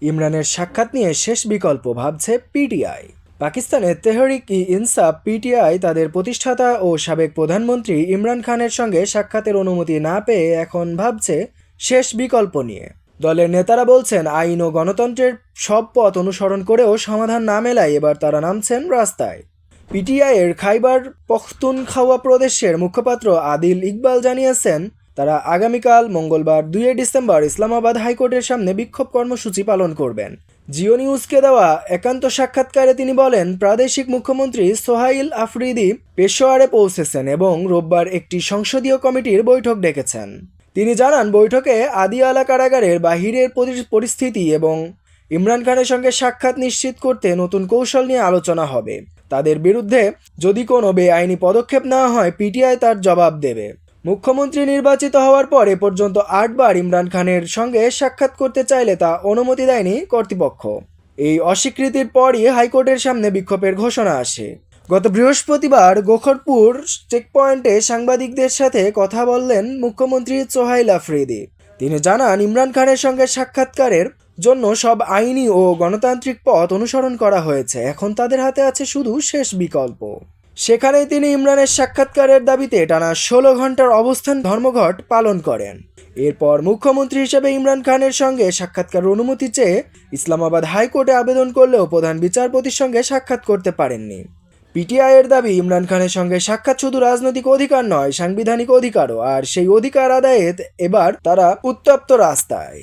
ইমরানের সাক্ষাৎ নিয়ে শেষ বিকল্প ভাবছে পিটিআই। পাকিস্তানের তেহরিক-ই-ইনসাফ পিটিআই তাদের প্রতিষ্ঠাতা ও সাবেক প্রধানমন্ত্রী ইমরান খানের সঙ্গে সাক্ষাতের অনুমতি না পেয়ে এখন ভাবছে শেষ বিকল্প নিয়ে। দলের নেতারা বলছেন, আইন ও গণতন্ত্রের সব পথ অনুসরণ করেও সমাধান না মেলায় এবার তারা নামছেন রাস্তায়। পিটিআইয়ের খাইবার পখতুনখাওয়া প্রদেশের মুখপাত্র আদিল ইকবাল জানিয়েছেন, তারা আগামীকাল মঙ্গলবার 2 ডিসেম্বর ইসলামাবাদ হাইকোর্টের সামনে বিক্ষোভ কর্মসূচি পালন করবেন। জিও নিউজকে দেওয়া একান্ত সাক্ষাৎকারে তিনি বলেন, প্রাদেশিক মুখ্যমন্ত্রী সোহাইল আফ্রিদি পেশোয়ারে পৌঁছেছেন এবং রোববার একটি সংসদীয় কমিটির বৈঠক ডেকেছেন। তিনি জানান, বৈঠকে আদিয়ালা কারাগারের বাহিরের পরিস্থিতি এবং ইমরান খানের সঙ্গে সাক্ষাৎ নিশ্চিত করতে নতুন কৌশল নিয়ে আলোচনা হবে। তাদের বিরুদ্ধে যদি কোনো বেআইনি পদক্ষেপ নেওয়া হয়, পিটিআই তার জবাব দেবে। মুখ্যমন্ত্রী নির্বাচিত হওয়ার পর এ পর্যন্ত 8 বার ইমরান খানের সঙ্গে সাক্ষাৎ করতে চাইলে তা অনুমতি দেয়নি কর্তৃপক্ষ। এই অস্বীকৃতির পরই হাইকোর্টের সামনে বিক্ষোভের ঘোষণা আসে। গত বৃহস্পতিবার গোখরপুর চেকপয়েন্টে সাংবাদিকদের সাথে কথা বললেন মুখ্যমন্ত্রী সোহাইল আফ্রিদি। তিনি জানান, ইমরান খানের সঙ্গে সাক্ষাৎকারের জন্য সব আইনি ও গণতান্ত্রিক পথ অনুসরণ করা হয়েছে, এখন তাদের হাতে আছে শুধু শেষ বিকল্প। সেখানেই তিনি ইমরানের সাক্ষাৎকারের দাবিতে টানা 16 ঘন্টার অবস্থান ধর্মঘট পালন করেন। এরপর মুখ্যমন্ত্রী হিসেবে ইমরান খানের সঙ্গে সাক্ষাৎকার অনুমতি চেয়ে ইসলামাবাদ হাইকোর্টে আবেদন করলেও প্রধান বিচারপতির সঙ্গে সাক্ষাৎ করতে পারেননি। পিটিআইয়ের দাবি, ইমরান খানের সঙ্গে সাক্ষাৎ শুধু রাজনৈতিক অধিকার নয়, সাংবিধানিক অধিকারও, আর সেই অধিকার আদায়ে এবার তারা উত্তপ্ত রাস্তায়।